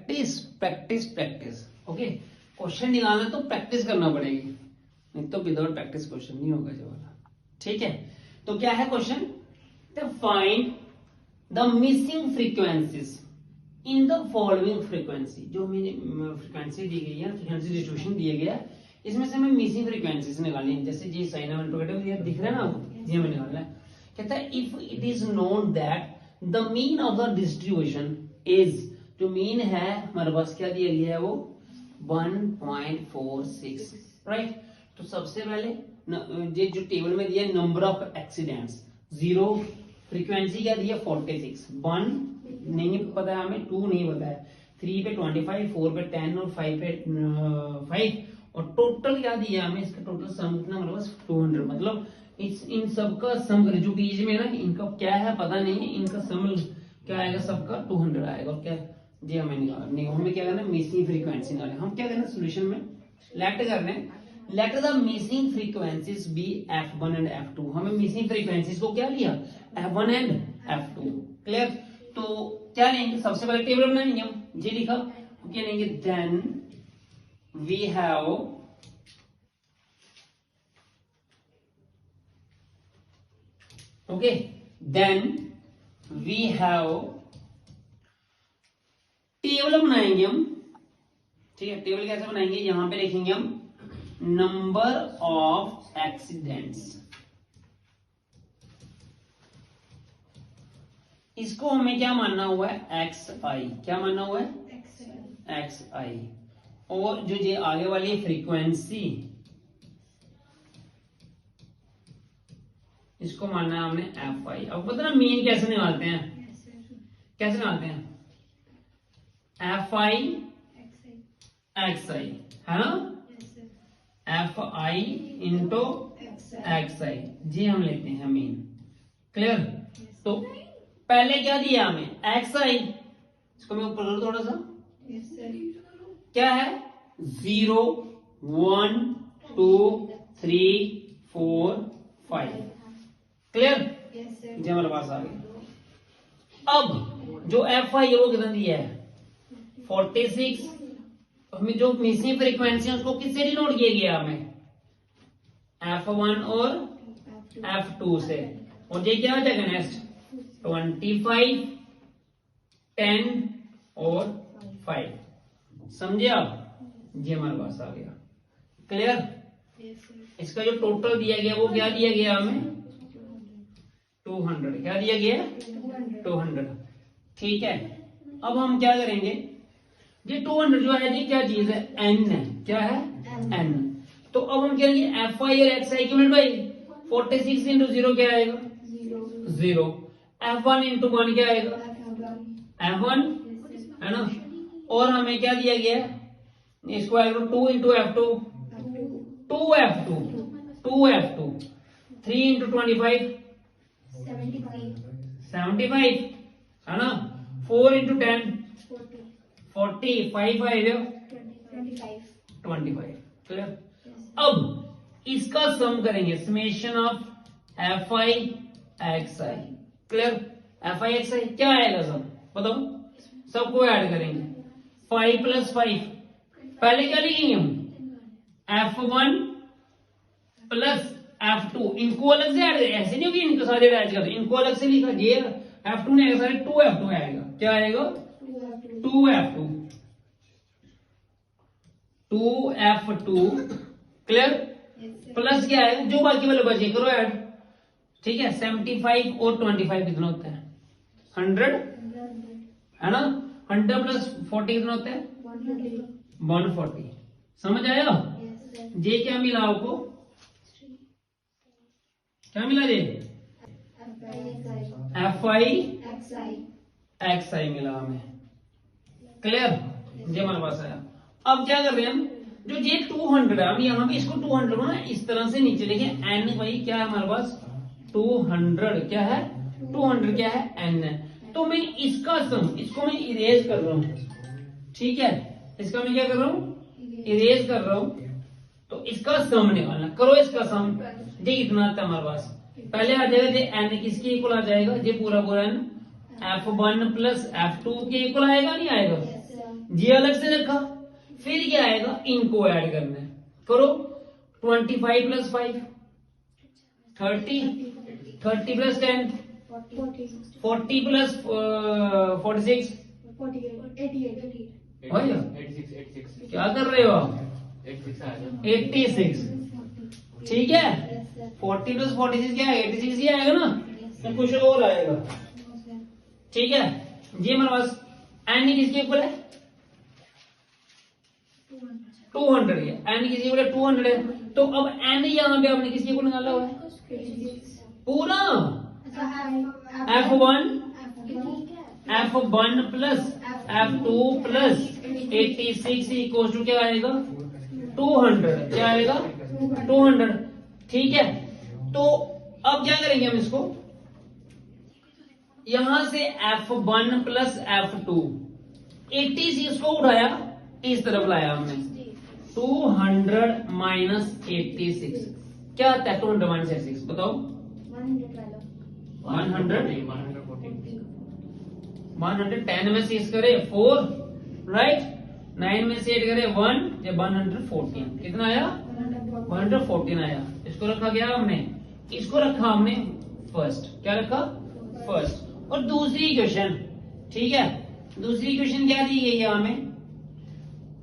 Practice practice practice. Okay, question निकालना तो practice करना पड़ेगी, नहीं तो विदाउट प्रैक्टिस क्वेश्चन नहीं होगा जो वाला। ठीक है, तो क्या है क्वेश्चन? तो find the missing frequencies in the following frequency. जो हमें फ्रीक्वेंसी दी गई है, फ्रीक्वेंसी डिस्ट्रीब्यूशन दिया गया, इसमें से हमें मिसिंग फ्रीक्वेंसीज निकालनी है। जैसे जी साइन इंट्रोगेटिव ये दिख रहा है ना आपको, ये हमें निकालना है। कहता है if it is known that the mean of the distribution is, जो मीन है हमारे पास क्या दिया गया है वो 1.46, राइट। तो सबसे पहले ये जो टेबल में दिया है नंबर ऑफ एक्सीडेंट्स 0, फ्रीक्वेंसी क्या दी है 46, 1 नहीं पता है हमें, 2 नहीं पता है, 3 पे 25, 4 पे 10 और 5 पे 5, और टोटल क्या दिया है हमें, इसका टोटल सम कितना हमारे पास 200। मतलब इन सबका सम जो बीच में ना इनका क्या है पता नहीं है, इनका सम क्या आएगा, सबका 200 आएगा। और क्या जी हमें निकालना, हमें क्या करना है मिसिंग फ्रीक्वेंसी निकालना। हम क्या करना सोल्यूशन में लेट करना है, let the missing frequencies be f1 and f2। हमें मिसिंग फ्रीक्वेंसीज को क्या लिया, f1 एंड f2। क्लियर? तो क्या लेंगे, सबसे पहले टेबल बनाएंगे हम, ये लिखा, क्या लेंगे, then we have okay, then we have table बनाएंगे हम। ठीक है, टेबल कैसे बनाएंगे, यहां पे लिखेंगे हम नंबर ऑफ एक्सीडेंट्स। इसको हमें क्या मानना हुआ है, xi। क्या मानना हुआ है, xi। और जो ये आगे वाली फ्रीक्वेंसी, इसको मानना है हमने fi। अब पता ना मीन कैसे निकालते हैं, कैसे निकालते हैं, fi xi है ना, fi इंटू xi, जी हम लेते हैं मीन। क्लियर? तो पहले क्या दिया हमें, xi, इसको मैं ऊपर करूं थोड़ा सा, क्या है 0 1 2 3 4 5। क्लियर? जी हमारे पास आ गया। अब जो fi है वो कितना दिया है 46। हमें जो मिसिंग फ्रीक्वेंसी है उसको किससे डिनोट किया गया, हमें f1 और f2 से। और ये क्या हो जाएगा नेक्स्ट 25 10 और 5। समझे आप, ये हमारे पास आ गया। क्लियर? इसका जो टोटल दिया गया वो क्या दिया गया हमें 200। क्या दिया गया 200। ठीक है, अब हम क्या करेंगे, ये 200 जो है ये क्या चीज है, n है। क्या है, n। तो अब हम क्या करेंगे, fi और xi इक्वल बाई 46 इंटू 0 क्या आएगा 0, f1 इंटू 1 क्या आएगा f1 है ना। और हमें क्या दिया गया है, इसको आएगा 2 into f2 2f2 2f2, 3 into 25 75 है ना, 4 इंटू 10 40, 5 आएगा 25। क्लियर? अब इसका सम करेंगे, summation of fi xi। Clear? fi xi क्या आएगा सम, बताओ, सबको ऐड करेंगे 5 प्लस 5, पहले क्या लिखेंगे हम f1 प्लस f2, इनको अलग से ऐड, ऐसे नहीं होगी इनको सारे ऐड कर, इनको अलग से लिखा, ये f2 नहीं आएगा सारे 2f2 आएगा। क्या आएगा 2f2 2f2। क्लियर? प्लस क्या है, जो बाकी वाले बचे करो ऐड। ठीक है, 75 और 25 कितना होता है 100 है ना, 100 प्लस 40 कितना होता है 140। समझ आया? ये क्या मिला आपको, क्या मिला ये fi xi मिला हमें। क्लियर? ये हमारे पास आया। अब क्या कर रहे हैं हम, जो ये 200 है हम यहाँ भी इसको 200 ना इस तरह से नीचे लिखे, n भाई क्या है हमारे पास 200, क्या है 200, क्या है n है। तो मैं इसका सम, इसको मैं इरेज कर रहा हूं। ठीक है, इसका मैं क्या कर रहा हूं, इरेज कर रहा हूं। तो इसका सम निकालना, करो इसका सम। ये इतना आता है हमारे पास, पहले आ जाएगा ये n किसके इक्वल आ जाएगा, ये पूरा पूरा n f1 प्लस f2 के इक्वल आएगा, नहीं आएगा। जी अलग से रखा, फिर क्या आएगा, इनको ऐड करना है, करो 25 प्लस 5 30, 30 प्लस 10 40 प्लस 46 भैया क्या कर रहे हो आप, 86, ठीक है। 40 प्लस 46 क्या है, 86 ही आएगा ना, तो कुछ और आएगा, ठीक है जी। हमारे पास एन किसके इक्वल है, 200 है, एन किसके इक्वल है, 200 है। तो अब एन यहाँ पे आपने किसके इक्वल निकाला हुआ है, पूरा F1 plus F2 plus 86 equal to क्या आएगा, 200, क्या आएगा 200, ठीक है। तो अब क्या करेंगे हम इसको, यहां से F1 प्लस F2 86 को उठाया, इस तरफ लाया हमने, 200 माइनस 86 क्या आता है, 200 माइनस 86 बताओ, 110 में से 6 करे 4, राइट, 9 में से 8 करे 1, 114, कितना आया, 114 आया। इसको रखा गया हमने, इसको रखा हमने फर्स्ट, क्या रखा फर्स्ट। और दूसरी इक्वेशन, ठीक है, दूसरी इक्वेशन क्या दी गई है हमें,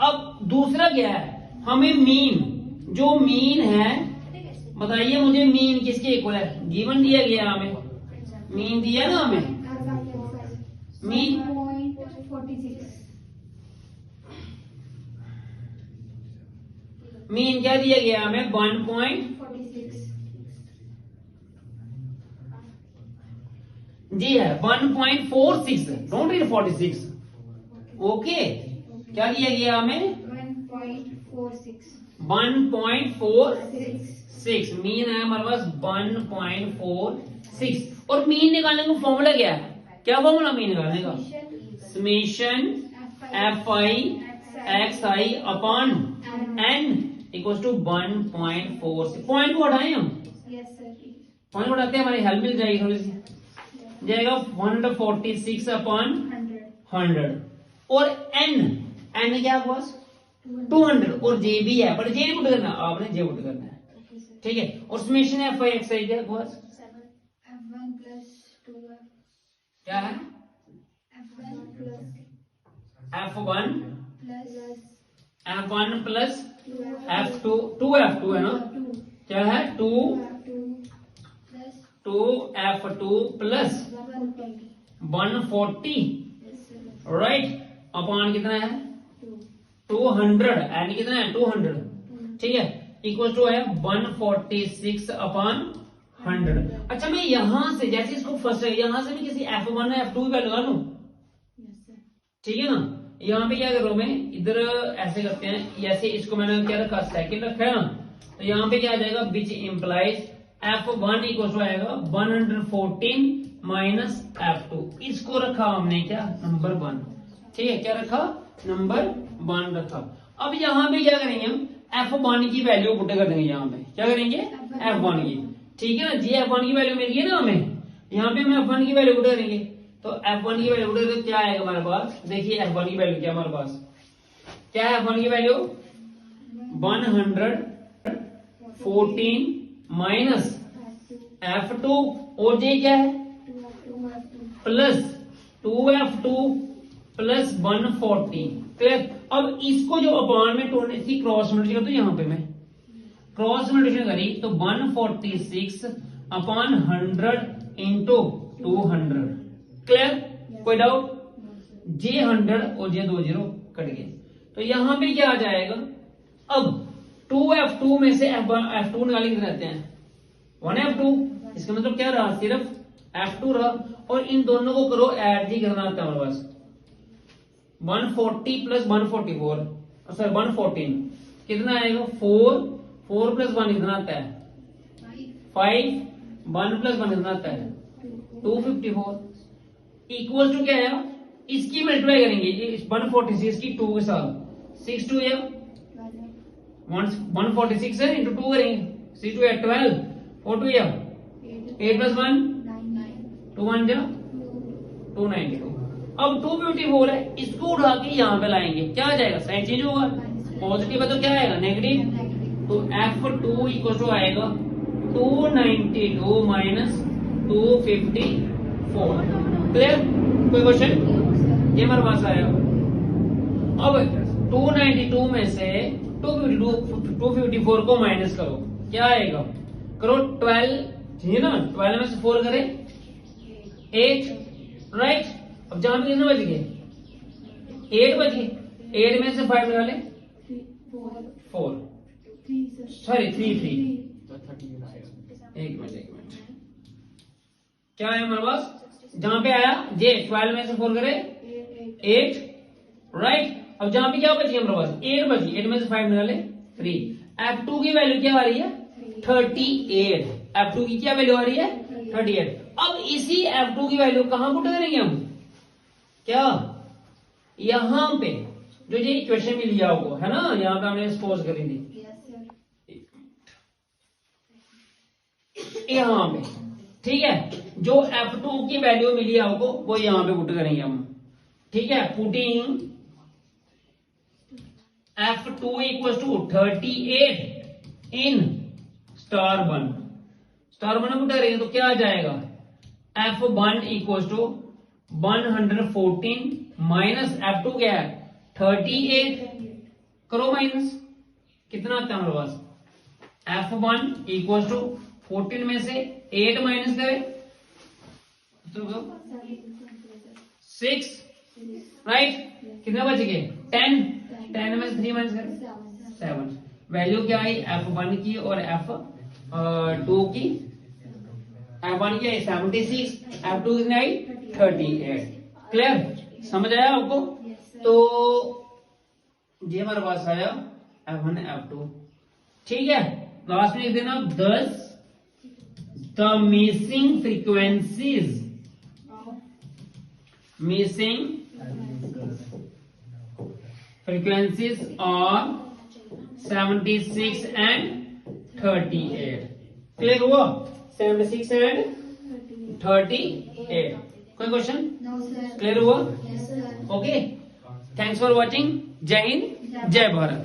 अब दूसरा क्या है, हमें मीन, जो मीन है बताइए मुझे, मीन किसके इक्वल है, गिवन दिया गया हमें, मीन दिया ना हमें, मीन 46, मीन क्या दिया गया हमें, 1.46 जी है, 1.46, डोंट रीड 46, ओके। क्या दिया गया हमें, 1.46, मीन है हमारे पास 1.46। और मीन निकालने का फॉर्मूला क्या है, क्या फॉर्मूला मीन निकालने का, summation fi xi upon n equal to 1.46। Point को हटाएं हम, पॉइंट को हटाते हैं, हमारी हेल्प मिल जाएगी थोड़ी सी, जाएगा 146 अपॉन 100, और n क्या आपके पास 200, और जे भी है, पर जे नहीं पुट करना, आपने जे पुट करना है, ठीक है। और समेशन है fi xi क्या आपके पास, F1 plus 2F, क्या है, F1 F1 plus F2, 2F2 है ना, क्या है 2F2 प्लस 140, राइट, अपॉन कितना है 200, एन कितना है 200, ठीक है, इक्वल टू है 146 अपॉन 100। अच्छा मैं यहां से, जैसे इसको फर्स्ट है, यहां से मैं किसी F1 या F2 की वैल्यू लगा लूं, ठीक है ना। यहाँ पे क्या कर रहा हूं मैं, इधर ऐसे करते हैं, जैसे इसको मैंने क्या रखा, सेकंड रखा है ना, तो यहाँ पे क्या आ जाएगा, which implies F1 equal to आएगा 114 माइनस F2, इसको रखा हमने क्या, नंबर 1, ठीक है, क्या रखा, नंबर 1 रखा। अब यहाँ पे क्या करेंगे हम, F1 की वैल्यू पुट कर देंगे, यहाँ पे क्या करेंगे, F1 की, ठीक है ना जी, F1 की वैल्यू मिल गई ना हमें, यहाँ पे हम F1 की वैल्यू पुट करेंगे, तो F1 की वैल्यू पुट करेंगे, क्या आएगा हमारे पास, देखिए F1 की वैल्यू क्या हमारे पास, क्या है F1 की वैल्यू 114 माइनस F2, और जे क्या है प्लस 2F2 प्लस 140, क्लियर। अब इसको जो अपॉन में तोड़ने थी, क्रॉस मल्टीप्लिकेशन, तो यहाँ पे मैं क्रॉस मल्टीप्लिकेशन करी तो 146 अपॉन 100 इंटू 200, क्लियर, कोई डाउट, जे 100 और जे 20 कट गए, तो यहां पे क्या आ जाएगा, अब 2F2 में से F2 निकालेंगे रहते हैं 1F2, इसका मतलब क्या रहा, सिर्फ F2 रहा, और इन दोनों को करो ऐड ही करना आता है हमारे पास, 140 प्लस 144, सर 114 कितना आएगा, 4 प्लस 1 कितना आता है 5, 1 प्लस 1 कितना आता है 254, इक्वल टू क्या है, इसकी मल्टीप्लाई करेंगे 146 की 2 के साथ, 6 2 या 146 है इंटू 2 करेंगे, 6 2 या 12, 4 2 या 8 प्लस 1 2 1 जा 292। अब 254 है, इसको उठा के यहाँ पे लाएंगे, क्या आ जाएगा, साइन चेंज होगा, पॉजिटिव है तो क्या आएगा, नेगेटिव। तो F2 इक्वल टू आएगा 292 माइनस 254। क्लियर, कोई क्वेश्चन? ये हमारे पास आया। अब 292 में से 254 को माइनस करो, क्या आएगा, करो 12, ठीक है ना, 12 में से 4 करें 8, राइट। अब जहां पे कितने बच गए, 8 बच गए, 8 में से 5 निकाले 4, सॉरी 3, एक मिनट, क्या है हमारे पास, जहां पे आया जे 12 में से 4 करे 8, राइट। अब जहां पे क्या बची हमारे पास, 8 बची, 8 में से 5 निकाले 3। F2 की वैल्यू क्या आ रही है, 38। F2 की क्या वैल्यू आ रही है, 38। अब इसी F2 की वैल्यू कहां पुट करेंगे हम, क्या, यहां पे जो ये इक्वेशन में लिया होगा, है ना, यहां पे हमने सपोज करी थी, यहां पे, ठीक है। जो F2 की वैल्यू मिली आपको वो यहां पे पुट करेंगे हम, ठीक है। Putting F2 equal to 38 in star 1 में पुट करेंगे तो क्या आ जाएगा, F1 equal to 114 minus F2 क्या है 38, करो माइनस, कितना आता है हमारे पास, F1 इक्वल टू 14 में से 8 माइनस करें तो 6, राइट, कितना बच गए 10 में से 3 माइनस करें 7। वैल्यू क्या आई F1 की और F2 की, F1 की आई 76, F2 कितनी आई 38। क्लियर, समझ आया आपको? तो ये हमारे पास आया F1 F2, ठीक है। लास्ट में लिख देना, thus the missing frequencies are 76 and 38। Clear हुआ, 76 and 38। कोई क्वेश्चन? No, sir. क्लियर हुआ? Yes, sir. Okay, thanks for watching. जय हिंद, जय भारत।